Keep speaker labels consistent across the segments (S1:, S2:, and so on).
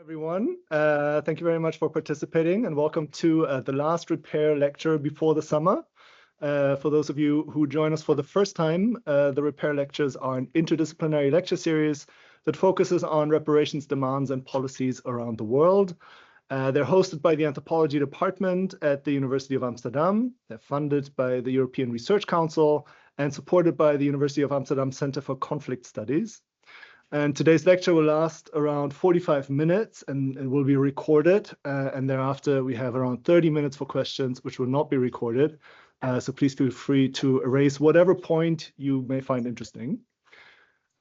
S1: Everyone. Thank you very much for participating and welcome to the last repair lecture before the summer. For those of you who join us for the first time, the repair lectures are an interdisciplinary lecture series that focuses on reparations demands and policies around the world. They're hosted by the Anthropology Department at the University of Amsterdam. They're funded by the European Research Council and supported by the University of Amsterdam Center for Conflict Studies. And today's lecture will last around 45 minutes and will be recorded. And thereafter, we have around 30 minutes for questions, which will not be recorded. So please feel free to erase whatever point you may find interesting.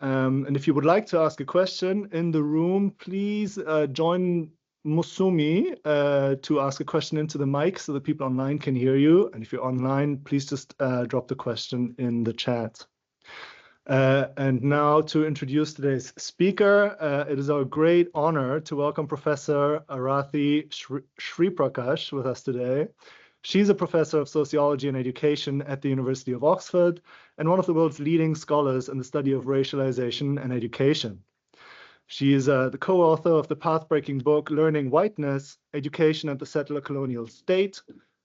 S1: And if you would like to ask a question in the room, please join Musumi to ask a question into the mic so that people online can hear you. And if you're online, please just drop the question in the chat. And now to introduce today's speaker, it is our great honor to welcome Professor Arathi Sriprakash with us today. She's a professor of sociology and education at the University of Oxford and one of the world's leading scholars in the study of racialization and education. She is the co-author of the path-breaking book, Learning Whiteness, Education at the Settler Colonial State,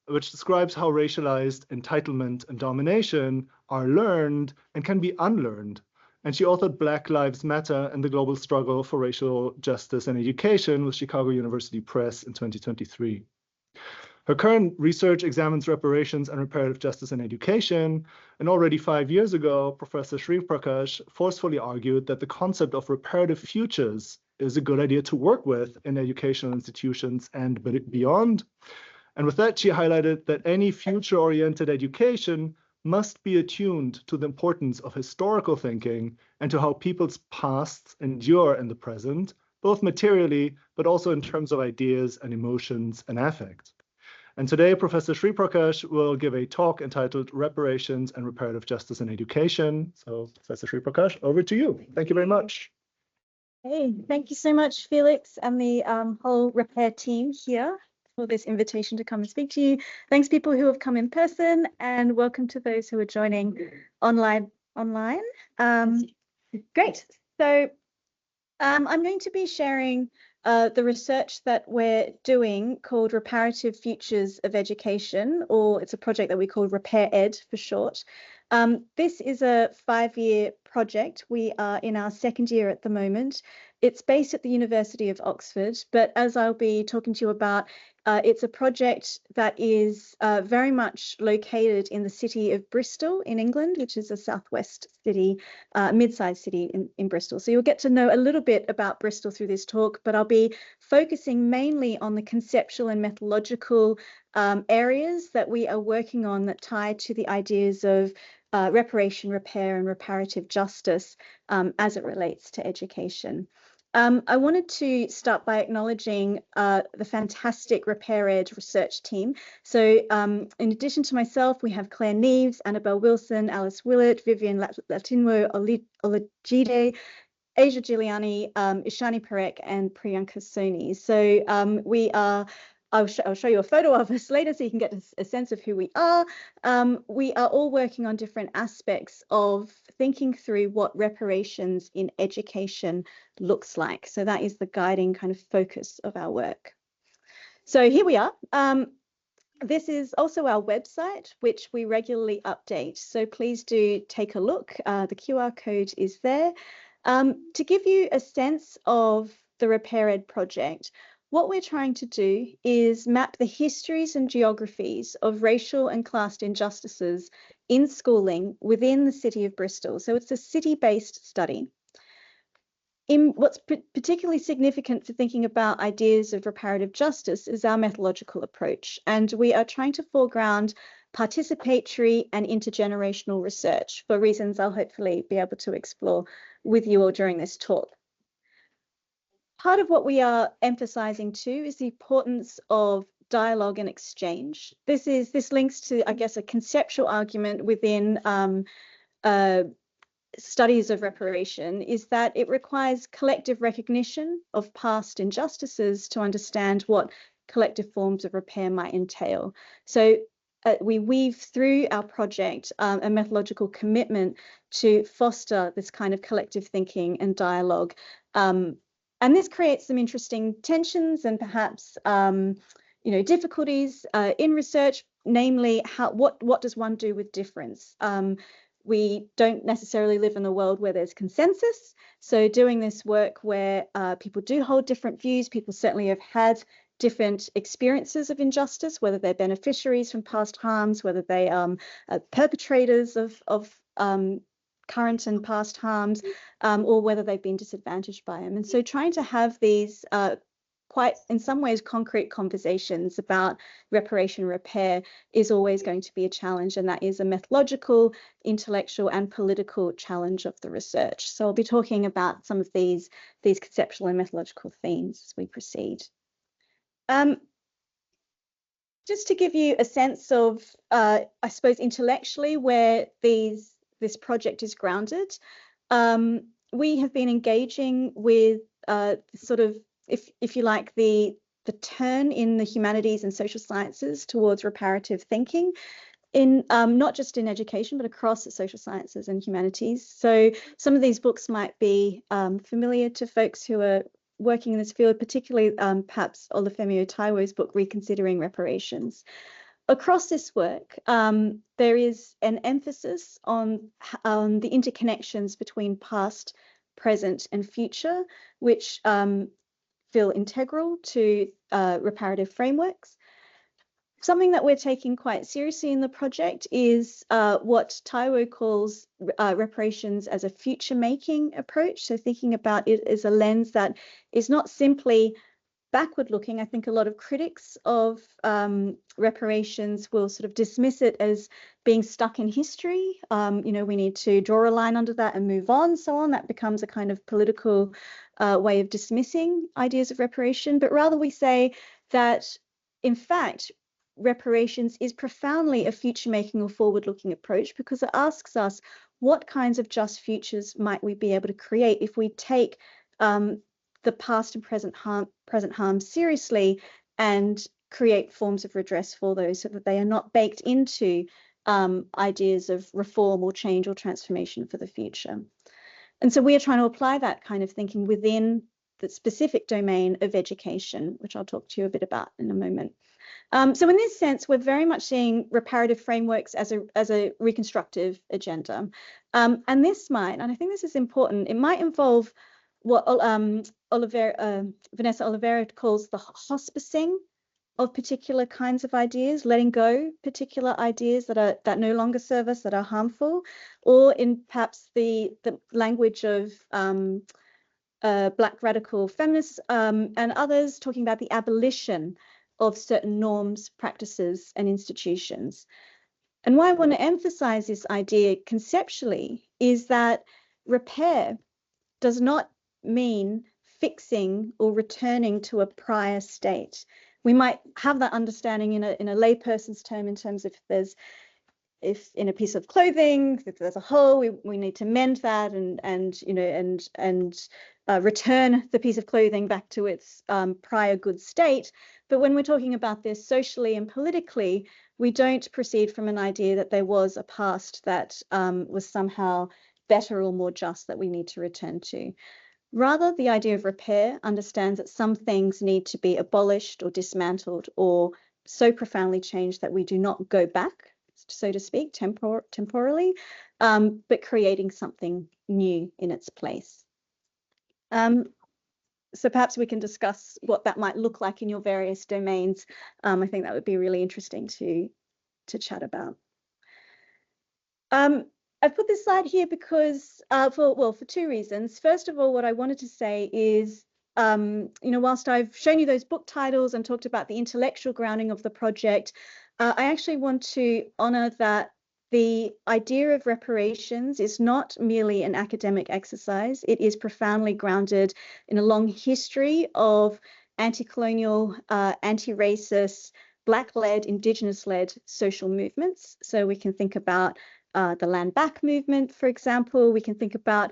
S1: which describes how racialized entitlement and domination are learned and can be unlearned. And she authored Black Lives Matter and the Global Struggle for Racial Justice and Education with Chicago University Press in 2023. Her current research examines reparations and reparative justice in education. And already 5 years ago, Professor Sriprakash forcefully argued that the concept of reparative futures is a good idea to work with in educational institutions and beyond. And with that, she highlighted that any future-oriented education must be attuned to the importance of historical thinking and to how people's pasts endure in the present, both materially, but also in terms of ideas and emotions and affect. And today, Professor Sriprakash will give a talk entitled Reparations and Reparative Justice in Education. So, Professor Sriprakash, over to you. Thank you very much.
S2: Hey, thank you so much, Felix, and the whole repair team here for this invitation to come and speak to you. Thanks people who have come in person, and welcome to those who are joining online. Great. So I'm going to be sharing the research that we're doing called Reparative Futures of Education, or it's a project that we call Repair Ed for short. This is a 5-year project. We are in our 2nd year at the moment. It's based at the University of Oxford, but as I'll be talking to you about, it's a project that is very much located in the city of Bristol in England, which is a southwest city, mid-sized city in Bristol. So you'll get to know a little bit about Bristol through this talk, but I'll be focusing mainly on the conceptual and methodological areas that we are working on that tie to the ideas of reparation, repair, and reparative justice as it relates to education. I wanted to start by acknowledging the fantastic Repair Ed research team. So in addition to myself, we have Claire Neves, Annabelle Wilson, Alice Willett, Vivian Latinwo Olajide, Asia Giuliani, Ishani Parek, and Priyanka Soni. So we are, I'll show you a photo of us later so you can get a sense of who we are. We are all working on different aspects of thinking through what reparations in education looks like. So that is the guiding kind of focus of our work. So here we are. This is also our website, which we regularly update. So please do take a look. The QR code is there. To give you a sense of the Repair Ed project, what we're trying to do is map the histories and geographies of racial and class injustices in schooling within the city of Bristol. So it's a city-based study. What's particularly significant for thinking about ideas of reparative justice is our methodological approach. And we are trying to foreground participatory and intergenerational research for reasons I'll hopefully be able to explore with you all during this talk. Part of what we are emphasizing too is the importance of dialogue and exchange. This links to, I guess, a conceptual argument within studies of reparation, is that it requires collective recognition of past injustices to understand what collective forms of repair might entail. So we weave through our project a methodological commitment to foster this kind of collective thinking and dialogue. And this creates some interesting tensions and perhaps difficulties in research, namely what does one do with difference? We don't necessarily live in a world where there's consensus. So doing this work where people do hold different views, people certainly have had different experiences of injustice, whether they're beneficiaries from past harms, whether they are perpetrators of current and past harms, or whether they've been disadvantaged by them. And so trying to have these quite, in some ways, concrete conversations about reparation repair is always going to be a challenge, and that is a methodological, intellectual, and political challenge of the research. So I'll be talking about some of these conceptual and methodological themes as we proceed. Just to give you a sense of, I suppose, intellectually where this project is grounded, we have been engaging with sort of, if you like, the turn in the humanities and social sciences towards reparative thinking, in not just in education, but across the social sciences and humanities. So some of these books might be familiar to folks who are working in this field, particularly perhaps Olufemi Otaiwo's book, Reconsidering Reparations. Across this work, there is an emphasis on the interconnections between past, present, and future, which feel integral to reparative frameworks. Something that we're taking quite seriously in the project is what Taiwo calls reparations as a future-making approach. So thinking about it as a lens that is not simply backward-looking. I think a lot of critics of reparations will sort of dismiss it as being stuck in history. We need to draw a line under that and move on, so on. That becomes a kind of political way of dismissing ideas of reparation. But rather we say that, in fact, reparations is profoundly a future-making or forward-looking approach, because it asks us what kinds of just futures might we be able to create if we take the past and present harm seriously and create forms of redress for those, so that they are not baked into ideas of reform or change or transformation for the future. And so we are trying to apply that kind of thinking within the specific domain of education, which I'll talk to you a bit about in a moment. So in this sense, we're very much seeing reparative frameworks as a reconstructive agenda. And this might, and I think this is important, it might involve what Vanessa Oliveira calls the hospicing of particular kinds of ideas, letting go particular ideas that no longer serve us, that are harmful, or in perhaps the language of Black radical feminists and others, talking about the abolition of certain norms, practices, and institutions. And why I want to emphasize this idea conceptually is that repair does not mean fixing or returning to a prior state. We might have that understanding in a layperson's term, in terms of if in a piece of clothing, if there's a hole, we need to mend that and return the piece of clothing back to its prior good state. But when we're talking about this socially and politically, we don't proceed from an idea that there was a past that was somehow better or more just that we need to return to. Rather, the idea of repair understands that some things need to be abolished or dismantled or so profoundly changed that we do not go back, so to speak, temporally, but creating something new in its place. So perhaps we can discuss what that might look like in your various domains. I think that would be really interesting to chat about. I've put this slide here because for two reasons. First of all, what I wanted to say is, whilst I've shown you those book titles and talked about the intellectual grounding of the project, I actually want to honor that the idea of reparations is not merely an academic exercise. It is profoundly grounded in a long history of anti-colonial, anti-racist, Black-led, Indigenous-led social movements. So we can think about the Land Back movement, for example. We can think about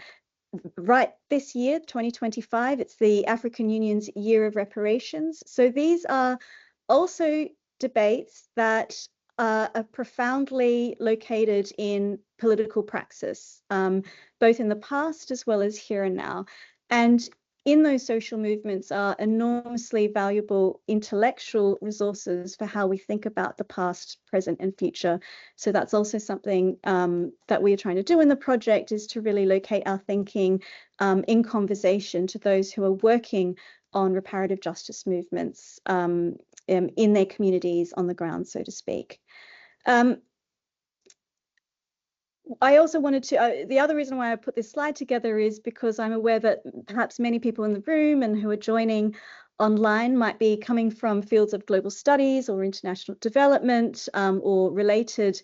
S2: right this year, 2025, it's the African Union's Year of Reparations. So these are also debates that are profoundly located in political praxis, both in the past as well as here and now. And in those social movements are enormously valuable intellectual resources for how we think about the past, present, and future. So that's also something that we are trying to do in the project, is to really locate our thinking in conversation to those who are working on reparative justice movements in their communities on the ground, so to speak. I also wanted to, the other reason why I put this slide together is because I'm aware that perhaps many people in the room and who are joining online might be coming from fields of global studies or international development or related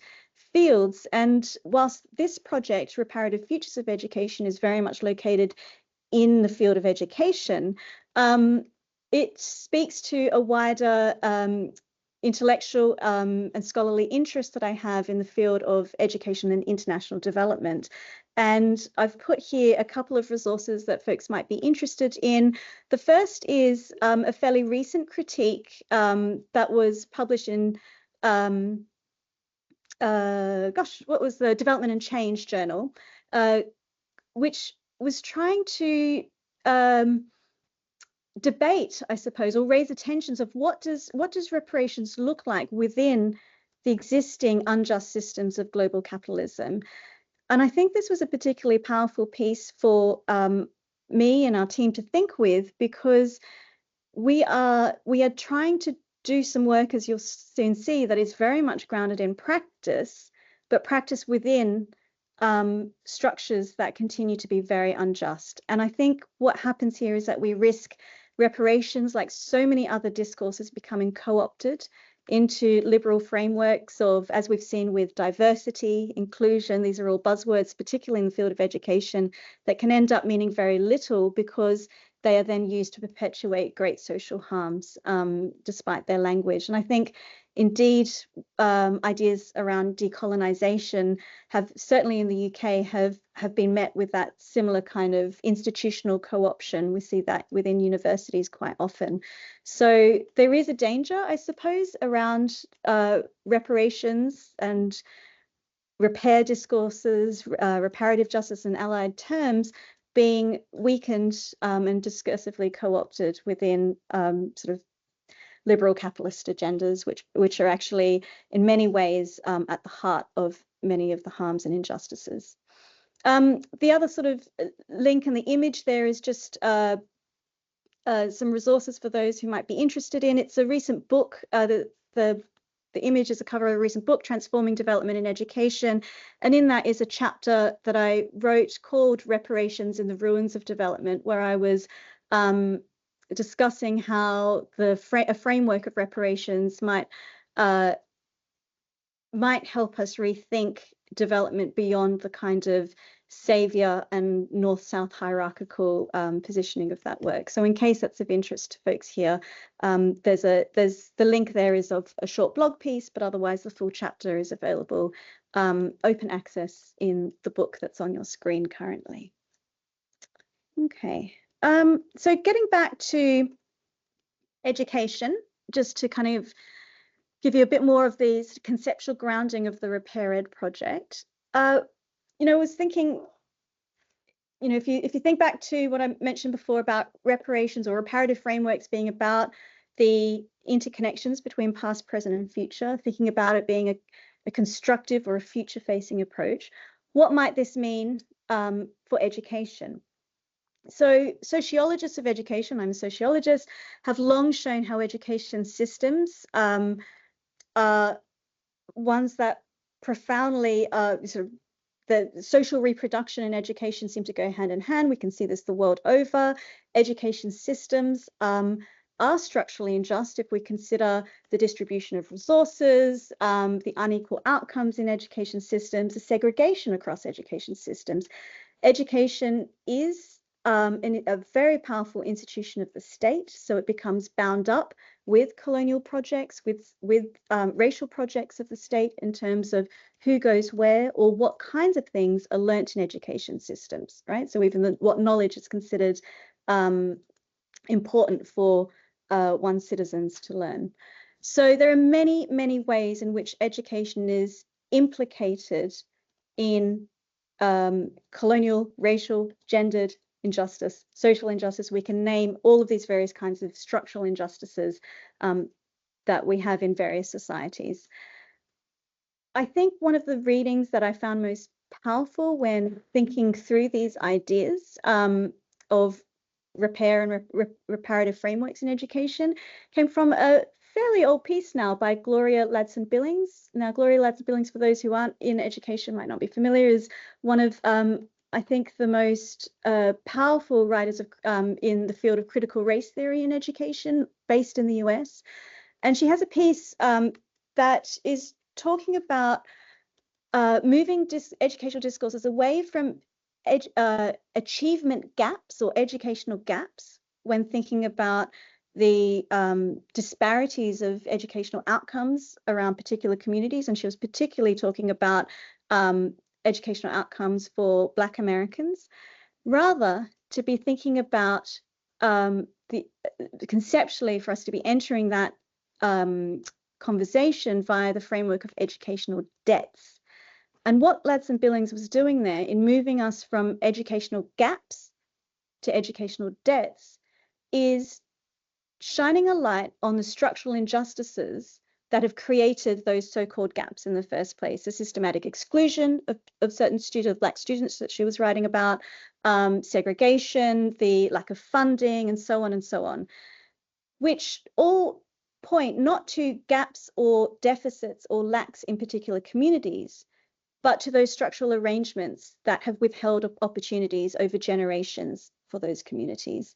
S2: fields. And whilst this project, Reparative Futures of Education, is very much located in the field of education, it speaks to a wider intellectual and scholarly interest that I have in the field of education and international development. And I've put here a couple of resources that folks might be interested in. The first is a fairly recent critique that was published in, what was the Development and Change Journal, which was trying to debate, I suppose, or raise the tensions of what does reparations look like within the existing unjust systems of global capitalism. And I think this was a particularly powerful piece for me and our team to think with, because we are trying to do some work, as you'll soon see, that is very much grounded in practice, but practice within structures that continue to be very unjust. And I think what happens here is that we risk reparations, like so many other discourses, becoming co-opted into liberal frameworks of, as we've seen with diversity, inclusion. These are all buzzwords, particularly in the field of education, that can end up meaning very little because they are then used to perpetuate great social harms despite their language. And I think indeed ideas around decolonization have, certainly in the UK, have been met with that similar kind of institutional co-option. We see that within universities quite often. So there is a danger, I suppose, around reparations and repair discourses, reparative justice and allied terms being weakened and discursively co-opted within sort of liberal capitalist agendas, which are actually in many ways at the heart of many of the harms and injustices. The other sort of link in the image there is just some resources for those who might be interested in. It's a recent book. The image is a cover of a recent book, Transforming Development in Education. And in that is a chapter that I wrote called Reparations in the Ruins of Development, where I was discussing how a framework of reparations might help us rethink development beyond the kind of savior and north-south hierarchical positioning of that work. So in case that's of interest to folks here, there's the link there is of a short blog piece, but otherwise the full chapter is available open access in the book that's on your screen currently. Okay, so getting back to education, just to kind of give you a bit more of the conceptual grounding of the Repair Ed project. You know, I was thinking, you know, if you think back to what I mentioned before about reparations or reparative frameworks being about the interconnections between past, present, and future, thinking about it being a constructive or a future-facing approach, what might this mean for education? So sociologists of education, I'm a sociologist, have long shown how education systems are ones that profoundly sort of, the social reproduction and education seem to go hand in hand. We can see this the world over. Education systems are structurally unjust if we consider the distribution of resources, the unequal outcomes in education systems, the segregation across education systems. Education is a very powerful institution of the state, so it becomes bound up with colonial projects, with racial projects of the state in terms of who goes where or what kinds of things are learnt in education systems, right? So even what knowledge is considered important for one's citizens to learn. So there are many, many ways in which education is implicated in colonial, racial, gendered injustice, social injustice. We can name all of these various kinds of structural injustices that we have in various societies. I think one of the readings that I found most powerful when thinking through these ideas of repair and reparative frameworks in education came from a fairly old piece now by Gloria Ladson-Billings. Now, Gloria Ladson-Billings, for those who aren't in education, might not be familiar, is one of, I think, the most powerful writers in the field of critical race theory in education, based in the US. And she has a piece that is talking about moving educational discourses away from achievement gaps or educational gaps when thinking about the disparities of educational outcomes around particular communities. And she was particularly talking about educational outcomes for Black Americans, rather to be thinking about conceptually for us to be entering that conversation via the framework of educational debts. And what Ladson-Billings was doing there in moving us from educational gaps to educational debts is shining a light on the structural injustices that have created those so-called gaps in the first place. The systematic exclusion of certain students, of Black students that she was writing about, segregation, the lack of funding, and so on, which all point not to gaps or deficits or lacks in particular communities, but to those structural arrangements that have withheld opportunities over generations for those communities.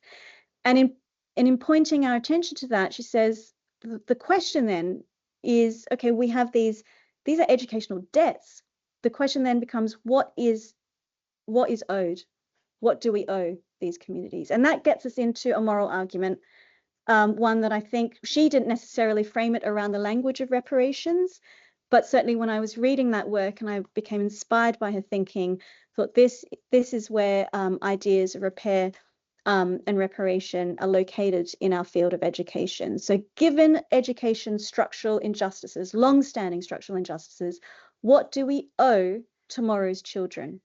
S2: And in pointing our attention to that, she says, the question then is, okay, we have these are educational debts. The question then becomes, what is owed? What do we owe these communities? And that gets us into a moral argument, one that I think she didn't necessarily frame it around the language of reparations, but certainly when I was reading that work and I became inspired by her thinking, thought this is where ideas of repair and reparation are located in our field of education. So given education structural injustices, long-standing structural injustices, what do we owe tomorrow's children?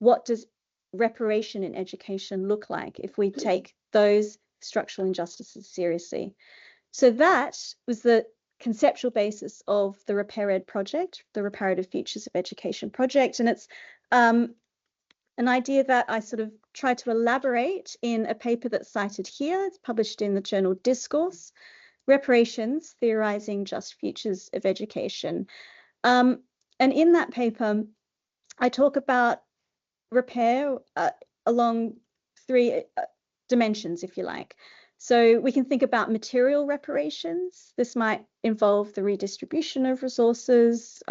S2: What does reparation in education look like if we take those structural injustices seriously? So that was the conceptual basis of the Repair Ed project, the Reparative Futures of Education project. And it's an idea that I sort of tried to elaborate in a paper that's cited here. It's published in the journal Discourse, Reparations, Theorizing Just Futures of Education. And in that paper, I talk about repair along three dimensions, if you like. So we can think about material reparations. This might involve the redistribution of resources,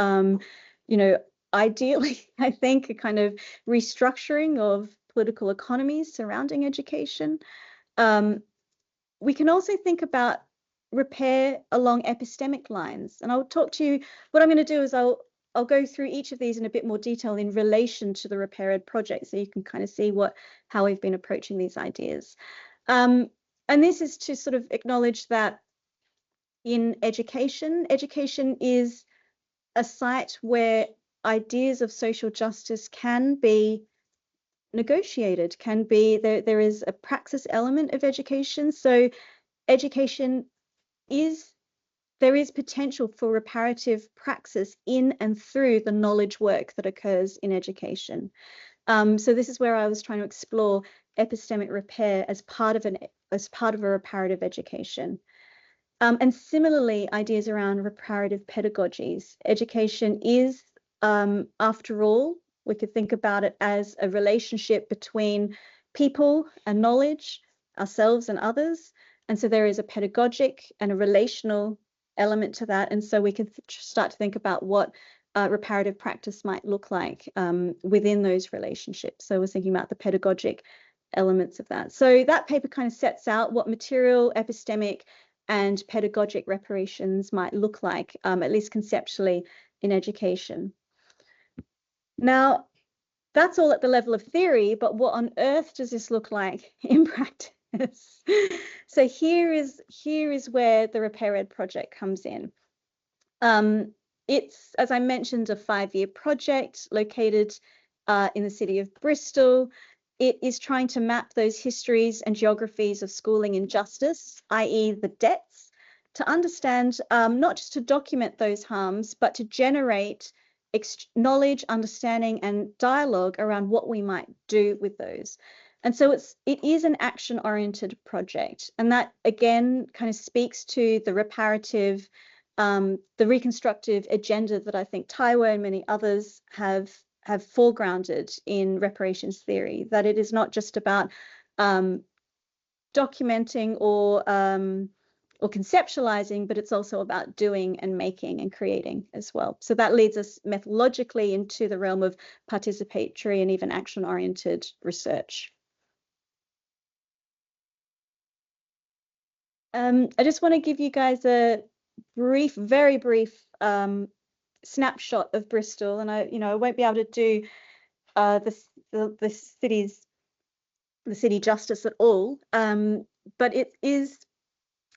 S2: ideally, I think, a kind of restructuring of political economies surrounding education. We can also think about repair along epistemic lines. And I'll talk to you, what I'm going to do is I'll go through each of these in a bit more detail in relation to the Repair Ed project, so you can kind of see how we've been approaching these ideas. And this is to sort of acknowledge that in education is a site where ideas of social justice can be negotiated, there is a praxis element of education. So education there is potential for reparative praxis in and through the knowledge work that occurs in education. So this is where I was trying to explore epistemic repair as part of a reparative education. And similarly, ideas around reparative pedagogies. Education is, after all, we could think about it as a relationship between people and knowledge, ourselves and others. And so there is a pedagogic and a relational element to that. And so we can start to think about what reparative practice might look like within those relationships. So we're thinking about the pedagogic elements of that. So that paper kind of sets out what material, epistemic, and pedagogic reparations might look like, at least conceptually, in education. Now, that's all at the level of theory, but what on earth does this look like in practice? So here is where the Repair Ed project comes in. It's, as I mentioned, a 5-year project located in the city of Bristol. it is trying to map those histories and geographies of schooling and justice, i.e. the debts, to understand, not just to document those harms, but to generate knowledge, understanding, and dialogue around what we might do with those. And so it is an action-oriented project. And that, again, kind of speaks to the reparative, the reconstructive agenda that I think Taiwo and many others have foregrounded in reparations theory, that it is not just about documenting or conceptualizing, but it's also about doing and making and creating as well. So that leads us methodologically into the realm of participatory and even action-oriented research. I just want to give you guys a brief, very brief snapshot of Bristol, and I won't be able to do the city justice at all, but it is,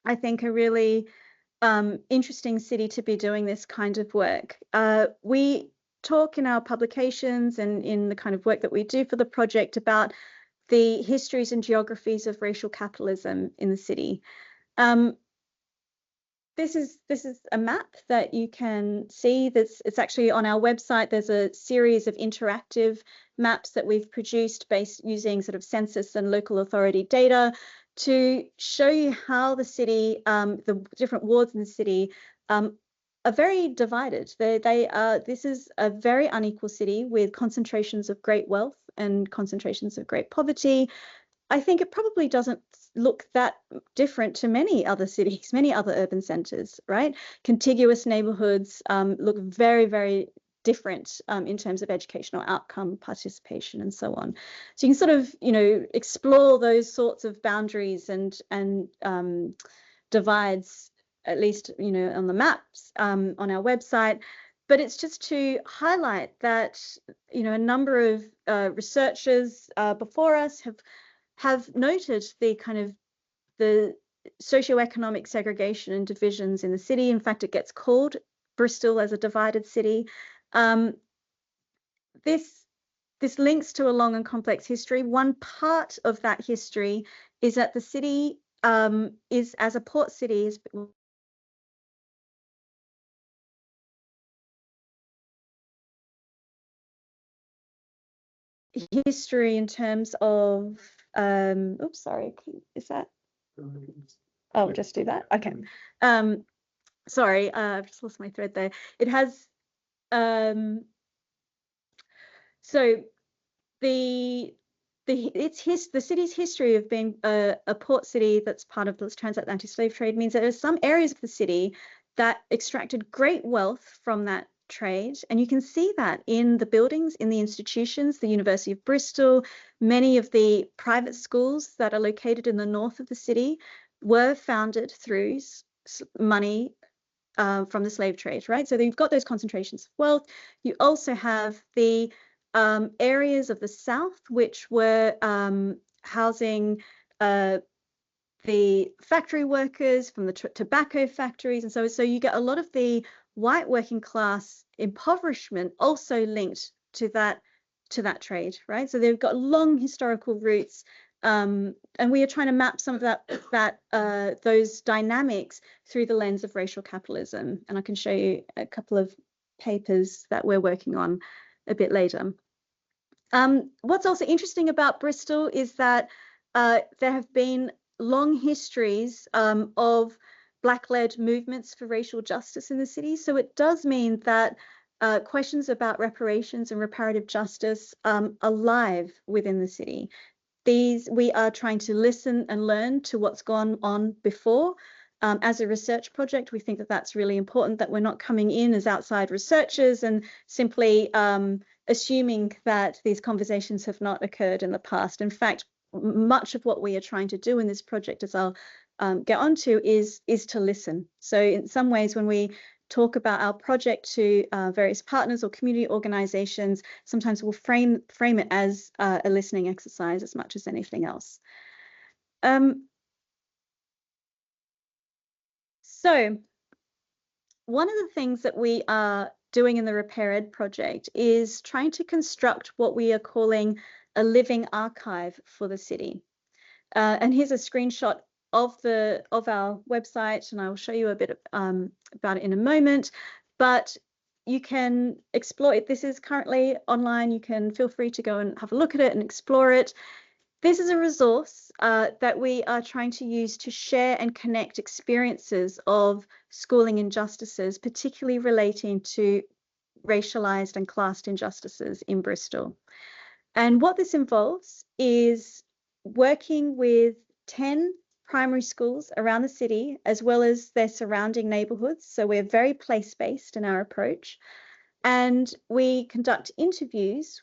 S2: I think, a really interesting city to be doing this kind of work. We talk in our publications and in the kind of work that we do for the project about the histories and geographies of racial capitalism in the city. This is a map that you can see. It's actually on our website. There's a series of interactive maps that we've produced based using sort of census and local authority data to show you how the city, the different wards in the city, are very divided. This is a very unequal city with concentrations of great wealth and concentrations of great poverty. I think it probably doesn't look that different to many other cities, many other urban centers, right? Contiguous neighborhoods look very, very different in terms of educational outcome, participation, and so on. So you can sort of, explore those sorts of boundaries and divides, at least, on the maps on our website. But it's just to highlight that, a number of researchers before us have noted the kind of the socioeconomic segregation and divisions in the city. In fact, it gets called Bristol as a divided city. This links to a long and complex history. One part of that history is that the city is, as a port city, is history in terms of oops, sorry, is that? Oh, we'll just do that. Okay. Sorry, I've just lost my thread there. It has so the city's history of being a port city that's part of this transatlantic slave trade means that there are some areas of the city that extracted great wealth from that trade, and you can see that in the buildings, in the institutions. The University of Bristol, many of the private schools that are located in the north of the city were founded through money from the slave trade, right? So you've got those concentrations of wealth. You also have the areas of the south which were housing the factory workers from the tobacco factories, and so you get a lot of the white working class impoverishment also linked to that trade, right? So they've got long historical roots, and we are trying to map some of those dynamics through the lens of racial capitalism, and I can show you a couple of papers that we're working on a bit later. What's also interesting about Bristol is that there have been long histories of Black-led movements for racial justice in the city. So it does mean that questions about reparations and reparative justice are live within the city. We are trying to listen and learn to what's gone on before. As a research project, we think that that's really important, that we're not coming in as outside researchers and simply assuming that these conversations have not occurred in the past. In fact, much of what we are trying to do in this project, as I'll get onto, is to listen. So in some ways, when we talk about our project to various partners or community organizations, sometimes we'll frame it as a listening exercise as much as anything else. So one of the things that we are doing in the Repair Ed project is trying to construct what we are calling a living archive for the city. And here's a screenshot of our website, and I will show you a bit about it in a moment. But you can explore it. This is currently online. You can feel free to go and have a look at it and explore it. This is a resource that we are trying to use to share and connect experiences of schooling injustices, particularly relating to racialized and classed injustices in Bristol. And what this involves is working with 10 primary schools around the city, as well as their surrounding neighbourhoods. So we're very place-based in our approach. And we conduct interviews,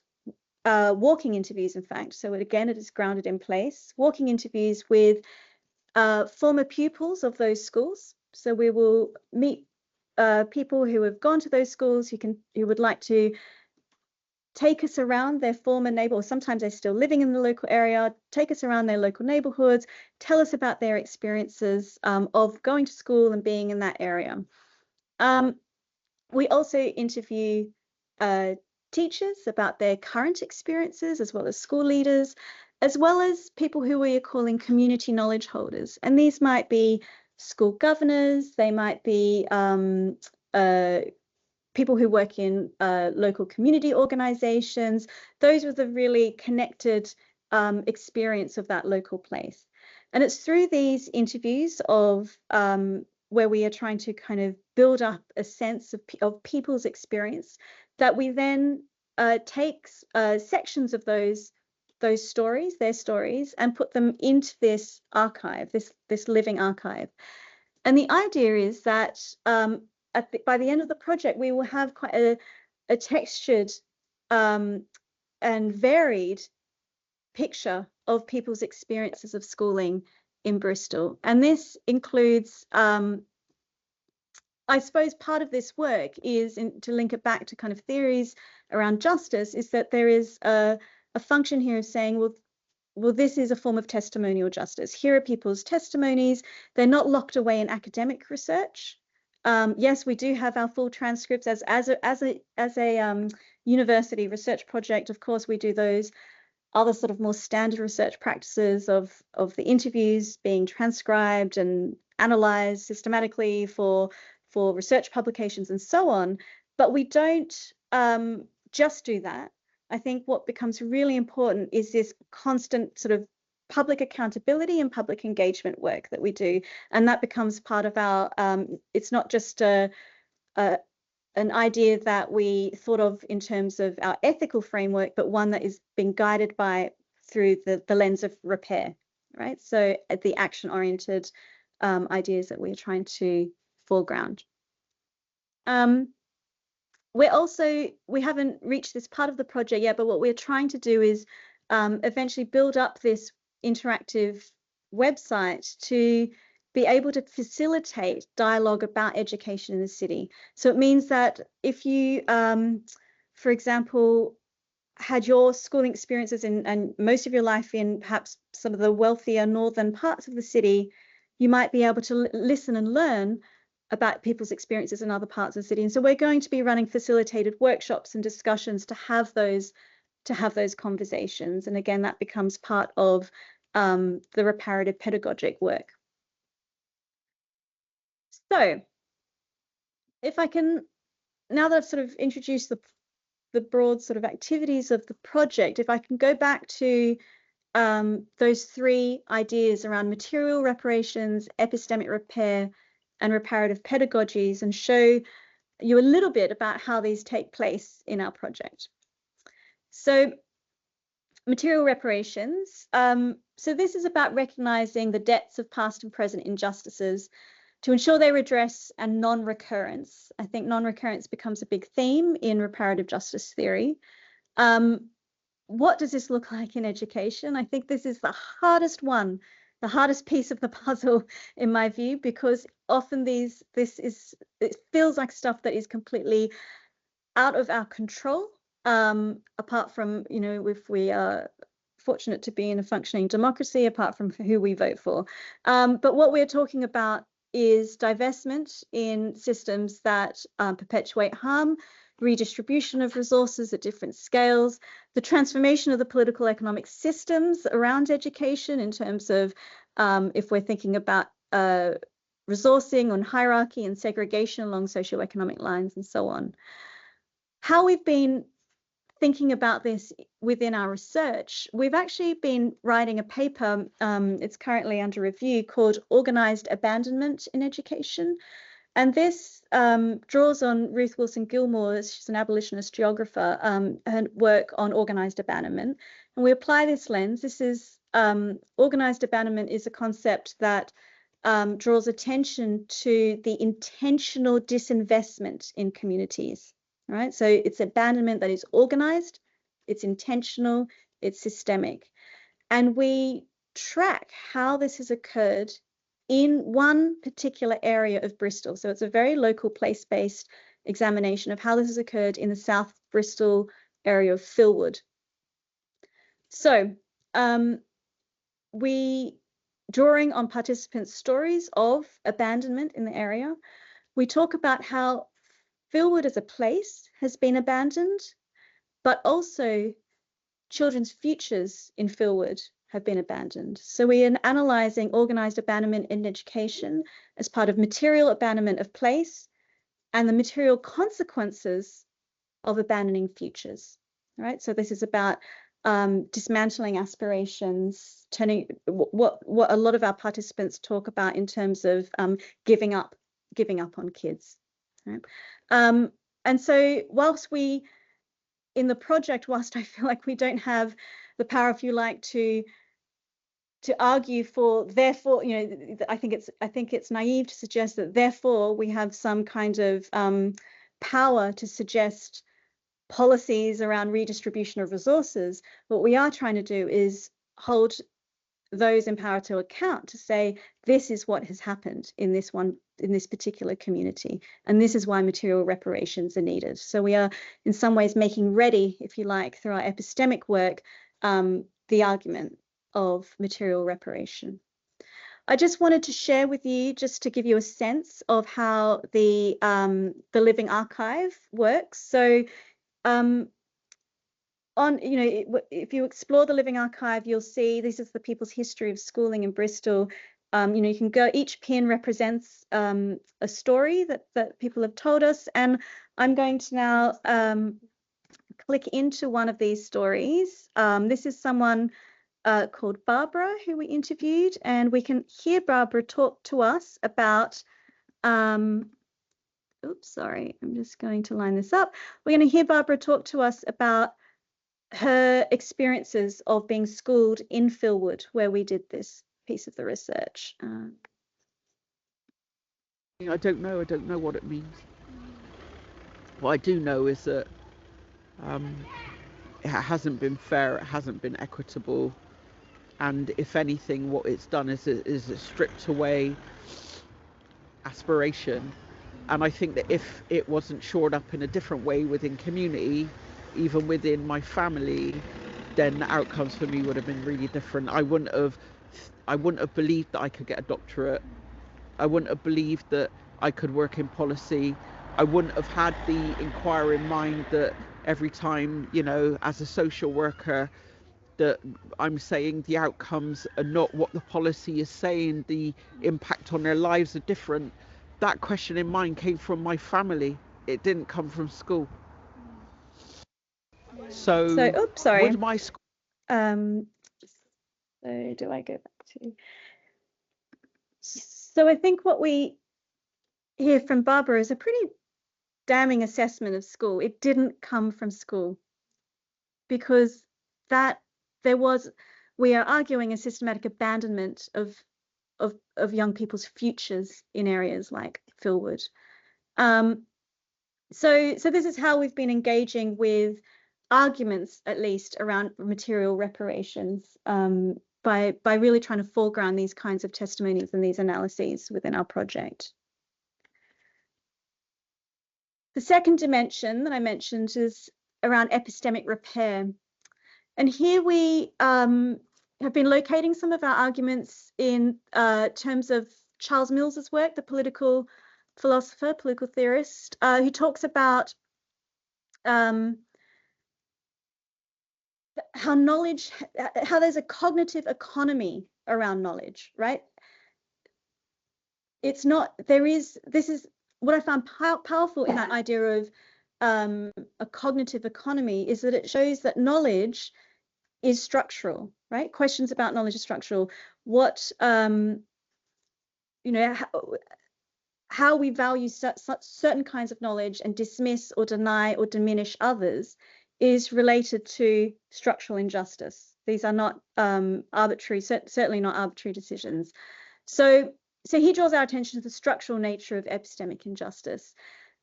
S2: walking interviews, in fact. So again, it is grounded in place, walking interviews with former pupils of those schools. So we will meet people who have gone to those schools, who would like to take us around their former neighborhood. Sometimes they're still living in the local area, take us around their local neighborhoods, tell us about their experiences of going to school and being in that area. We also interview teachers about their current experiences, as well as school leaders, as well as people who we are calling community knowledge holders. And these might be school governors, they might be people who work in local community organizations, those with a really connected experience of that local place. And it's through these interviews of where we are trying to kind of build up a sense of people's experience that we then take sections of those stories, their stories, and put them into this archive, this living archive. And the idea is that by the end of the project, we will have quite a textured and varied picture of people's experiences of schooling in Bristol. And this includes, I suppose part of this work is, to link it back to kind of theories around justice, is that there is a function here of saying, well, this is a form of testimonial justice. Here are people's testimonies. They're not locked away in academic research. Yes, we do have our full transcripts as a university research project. Of course, we do those other sort of more standard research practices of the interviews being transcribed and analyzed systematically for research publications and so on. But we don't just do that. I think what becomes really important is this constant sort of public accountability and public engagement work that we do, and that becomes part of our it's not just an idea that we thought of in terms of our ethical framework, but one that is being guided through the lens of repair, right? So the action-oriented ideas that we're trying to foreground. We haven't reached this part of the project yet, but what we're trying to do is eventually build up this interactive website to be able to facilitate dialogue about education in the city. So it means that if you, for example, had your schooling experiences and most of your life in perhaps some of the wealthier northern parts of the city, you might be able to listen and learn about people's experiences in other parts of the city. And so we're going to be running facilitated workshops and discussions to have those conversations. And again, that becomes part of the reparative pedagogic work. So if I can, now that I've sort of introduced the broad sort of activities of the project, if I can go back to those three ideas around material reparations, epistemic repair, and reparative pedagogies, and show you a little bit about how these take place in our project. So material reparations. So this is about recognizing the debts of past and present injustices to ensure their redress and non-recurrence. I think non-recurrence becomes a big theme in reparative justice theory. What does this look like in education? I think this is the hardest one, the hardest piece of the puzzle in my view, because often it feels like stuff that is completely out of our control, apart from, you know, if we are fortunate to be in a functioning democracy, apart from who we vote for. But what we're talking about is divestment in systems that perpetuate harm, redistribution of resources at different scales, the transformation of the political economic systems around education in terms of if we're thinking about resourcing on hierarchy and segregation along socioeconomic lines and so on. How we've been thinking about this within our research, we've actually been writing a paper, it's currently under review, called Organized Abandonment in Education. And this draws on Ruth Wilson Gilmore, she's an abolitionist geographer, her work on organized abandonment. And we apply this lens. This is organized abandonment is a concept that draws attention to the intentional disinvestment in communities. Right, so it's abandonment that is organized, it's intentional, it's systemic. And we track how this has occurred in one particular area of Bristol. So it's a very local place-based examination of how this has occurred in the South Bristol area of Philwood. So we, drawing on participants' stories of abandonment in the area, we talk about how Philwood as a place has been abandoned, but also children's futures in Philwood have been abandoned. So we are analysing organised abandonment in education as part of material abandonment of place and the material consequences of abandoning futures. Right. So this is about dismantling aspirations, turning what a lot of our participants talk about in terms of giving up on kids. Right? And so whilst we, in the project, whilst I feel like we don't have the power, if you like, to argue for, therefore, you know, I think it's naive to suggest that therefore we have some kind of power to suggest policies around redistribution of resources. What we are trying to do is hold those in power to account, to say this is what has happened in this particular community, and this is why material reparations are needed. So we are in some ways making ready, if you like, through our epistemic work, the argument of material reparation. I just wanted to share with you, just to give you a sense of how the Living Archive works. So if you explore the Living Archive, you'll see this is the people's history of schooling in Bristol. You can go, each pin represents a story that people have told us, and I'm going to now click into one of these stories. This is someone called Barbara who we interviewed, and we can hear Barbara talk to us about oops, sorry, I'm just going to line this up. We're going to hear Barbara talk to us about her experiences of being schooled in Philwood, where we did this piece of the research.
S3: I don't know what it means. What I do know is that it hasn't been fair, it hasn't been equitable, and if anything, what it's done is it stripped away aspiration. And I think that if it wasn't shored up in a different way within community, even within my family, then the outcomes for me would have been really different. I wouldn't have believed that I could get a doctorate. I wouldn't have believed that I could work in policy. I wouldn't have had the inquiring mind that every time, you know, as a social worker, that I'm saying the outcomes are not what the policy is saying, the impact on their lives are different. That question in mind came from my family. It didn't come from school. So
S2: oops, sorry.
S3: Would my school...
S2: So do I go back to... So I think what we hear from Barbara is a pretty damning assessment of school. It didn't come from school, because we are arguing a systematic abandonment of young people's futures in areas like Philwood. So this is how we've been engaging with arguments, at least, around material reparations, by really trying to foreground these kinds of testimonies and these analyses within our project. The second dimension that I mentioned is around epistemic repair. And here we have been locating some of our arguments in terms of Charles Mills's work, the political philosopher, political theorist, who talks about how there's a cognitive economy around knowledge, right? It's not, this is what I found powerful in that idea of a cognitive economy, is that it shows that knowledge is structural, right? Questions about knowledge are structural. What, how we value certain kinds of knowledge and dismiss or deny or diminish others is related to structural injustice. These are not arbitrary, certainly not arbitrary decisions. So he draws our attention to the structural nature of epistemic injustice.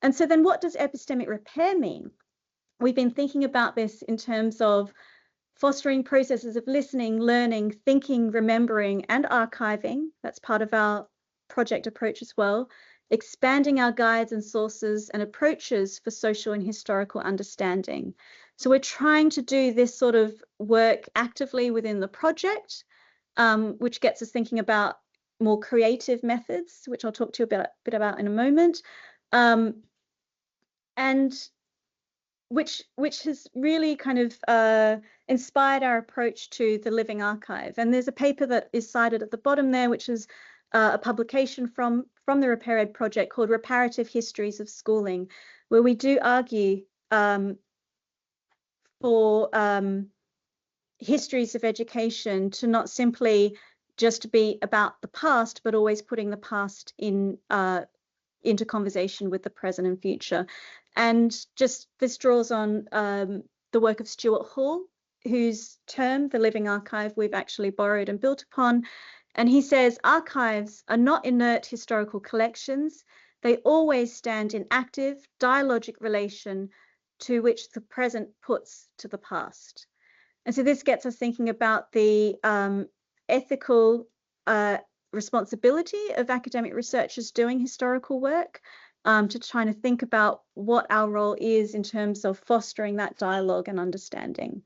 S2: And so then what does epistemic repair mean? We've been thinking about this in terms of fostering processes of listening, learning, thinking, remembering, and archiving. That's part of our project approach as well. Expanding our guides and sources and approaches for social and historical understanding. So we're trying to do this sort of work actively within the project, which gets us thinking about more creative methods, which I'll talk to you a bit about in a moment, and which has really kind of inspired our approach to the living archive. And there's a paper that is cited at the bottom there, which is a publication from the Repair Ed project called Reparative Histories of Schooling, where we do argue for histories of education to not simply just be about the past, but always putting the past into conversation with the present and future. And just this draws on the work of Stuart Hall, whose term, The Living Archive, we've actually borrowed and built upon. And he says, archives are not inert historical collections. They always stand in active, dialogic relation to which the present puts to the past. And so this gets us thinking about the ethical responsibility of academic researchers doing historical work, to trying to think about what our role is in terms of fostering that dialogue and understanding.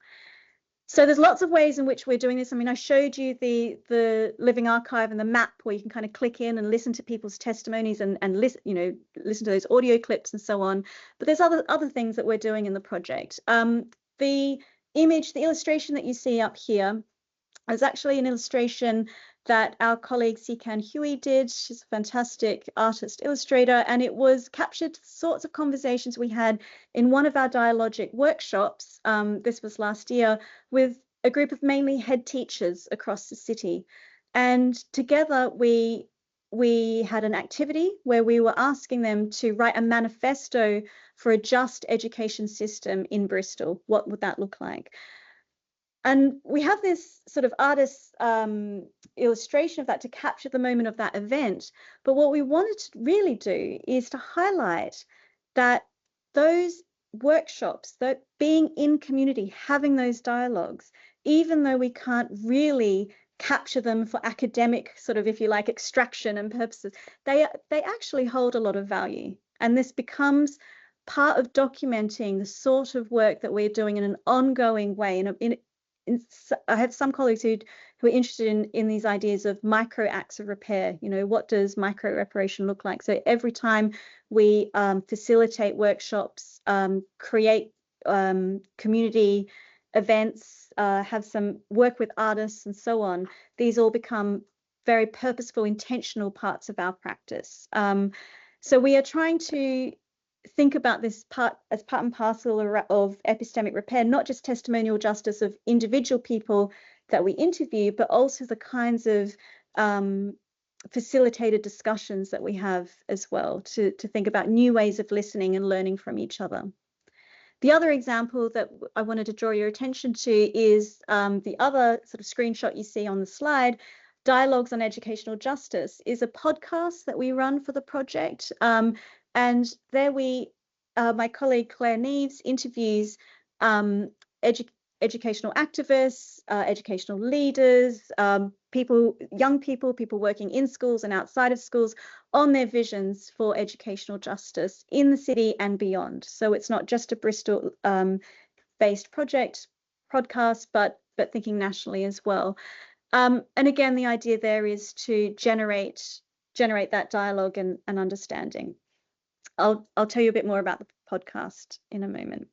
S2: So there's lots of ways in which we're doing this. I mean, I showed you the living archive and the map where you can kind of click in and listen to people's testimonies and listen to those audio clips and so on. But there's other things that we're doing in the project. The illustration that you see up here is actually an illustration that our colleague Sikan Huey did. She's a fantastic artist illustrator, and it was captured sorts of conversations we had in one of our dialogic workshops. This was last year, with a group of mainly head teachers across the city. And together we had an activity where we were asking them to write a manifesto for a just education system in Bristol. What would that look like? And we have this sort of artist's illustration of that to capture the moment of that event. But what we wanted to really do is to highlight that those workshops, that being in community, having those dialogues, even though we can't really capture them for academic sort of, if you like, extraction and purposes, they actually hold a lot of value. And this becomes part of documenting the sort of work that we're doing in an ongoing way. I have some colleagues who are interested in these ideas of micro acts of repair. What does micro reparation look like? So every time we facilitate workshops, create community events, have some work with artists and so on, these all become very purposeful, intentional parts of our practice. So we are trying to think about this as part and parcel of epistemic repair, not just testimonial justice of individual people that we interview, but also the kinds of facilitated discussions that we have as well, to think about new ways of listening and learning from each other. The other example that I wanted to draw your attention to is the other sort of screenshot you see on the slide. Dialogues on Educational Justice is a podcast that we run for the project. And there my colleague Claire Neves interviews educational activists, educational leaders, young people working in schools and outside of schools on their visions for educational justice in the city and beyond. So it's not just a Bristol based podcast, but thinking nationally as well. And again, the idea there is to generate that dialogue and understanding. I'll tell you a bit more about the podcast in a moment.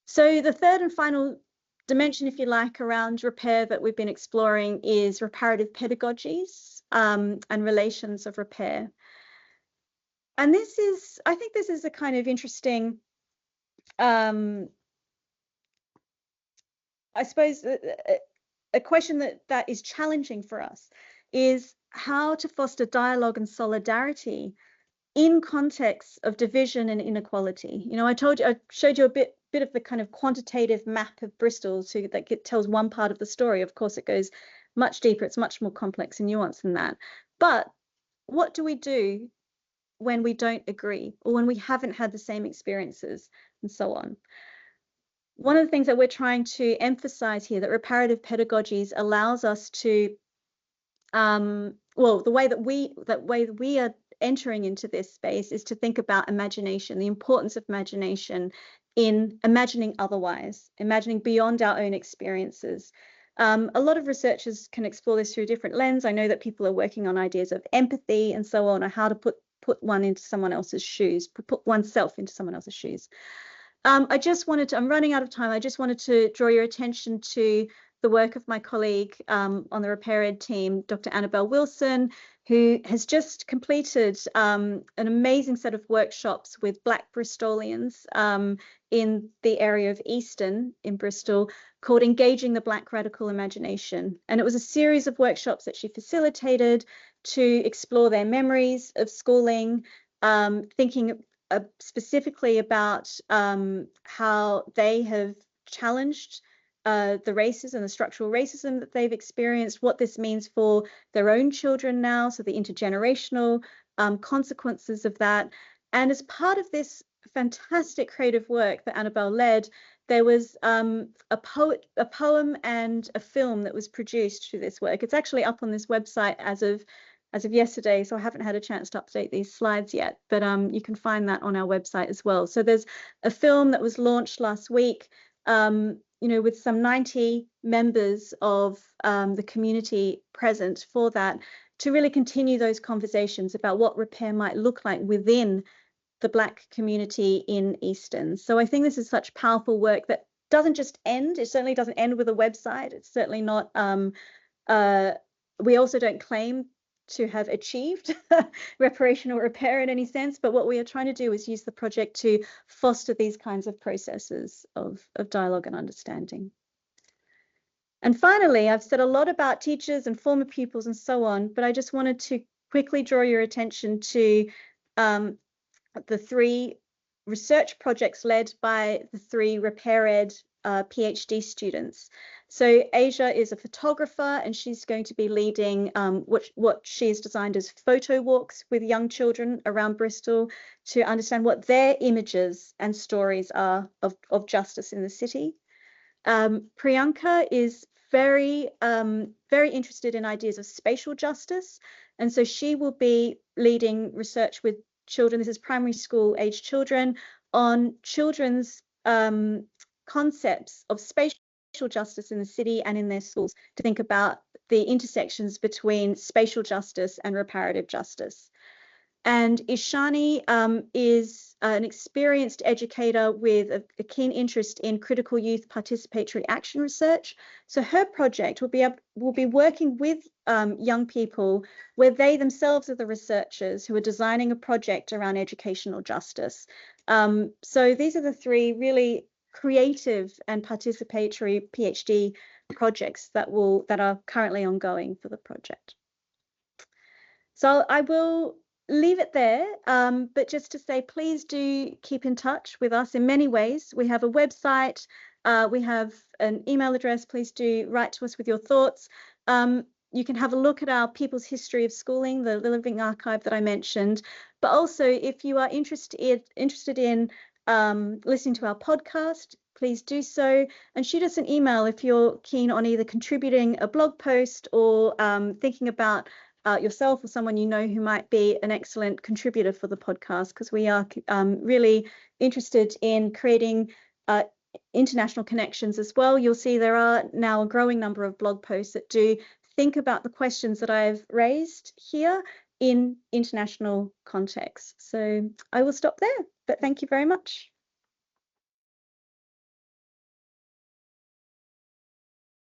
S2: So the third and final dimension, if you like, around repair that we've been exploring is reparative pedagogies and relations of repair. And this is, I think this is a kind of interesting, I suppose, a question that is challenging for us is how to foster dialogue and solidarity in context of division and inequality. You know, I showed you a bit of the kind of quantitative map of Bristol that tells one part of the story. Of course, it goes much deeper. It's much more complex and nuanced than that. But what do we do when we don't agree or when we haven't had the same experiences and so on? One of the things that we're trying to emphasize here, that reparative pedagogies allows us to, well, the way that we are entering into this space is to think about imagination, the importance of imagination in imagining otherwise, imagining beyond our own experiences. A lot of researchers can explore this through a different lens. I know that people are working on ideas of empathy and so on, or how to put one into someone else's shoes, put oneself into someone else's shoes. I'm running out of time. I just wanted to draw your attention to the work of my colleague on the Repair Ed team, Dr. Annabelle Wilson, who has just completed an amazing set of workshops with Black Bristolians in the area of Easton in Bristol, called Engaging the Black Radical Imagination. And it was a series of workshops that she facilitated to explore their memories of schooling, thinking specifically about how they have challenged the racism and the structural racism that they've experienced, what this means for their own children now, so the intergenerational consequences of that. And as part of this fantastic creative work that Annabelle led, there was a poem and a film that was produced through this work. It's actually up on this website as of yesterday, so I haven't had a chance to update these slides yet, but you can find that on our website as well. So there's a film that was launched last week, you know, with some 90 members of the community present for that, to really continue those conversations about what repair might look like within the Black community in Easton. So I think this is such powerful work that doesn't just end. It certainly doesn't end with a website. It's certainly not, we also don't claim to have achieved reparation or repair in any sense, but what we are trying to do is use the project to foster these kinds of processes of dialogue and understanding. And finally, I've said a lot about teachers and former pupils and so on, but I just wanted to quickly draw your attention to the 3 research projects led by the 3 Repair Ed PhD students. So Asia is a photographer, and she's going to be leading what she has designed as photo walks with young children around Bristol to understand what their images and stories are of justice in the city. Priyanka is very interested in ideas of spatial justice, and so she will be leading research with children. This is primary school age children, on children's concepts of spatial justice in the city and in their schools, to think about the intersections between spatial justice and reparative justice. And Ishani is an experienced educator with a keen interest in critical youth participatory action research. So her project will be working with young people where they themselves are the researchers who are designing a project around educational justice. So these are the 3 really creative and participatory PhD projects that are currently ongoing for the project. So I will leave it there, but just to say, please do keep in touch with us in many ways. We have a website, we have an email address. Please do write to us with your thoughts. You can have a look at our People's History of Schooling, the living archive that I mentioned. But also, if you are interested in listening to our podcast, please do so, and shoot us an email if you're keen on either contributing a blog post or thinking about yourself or someone you know who might be an excellent contributor for the podcast, because we are really interested in creating international connections as well. You'll see there are now a growing number of blog posts that do think about the questions that I've raised here in international contexts. So I will stop there, but thank you very much.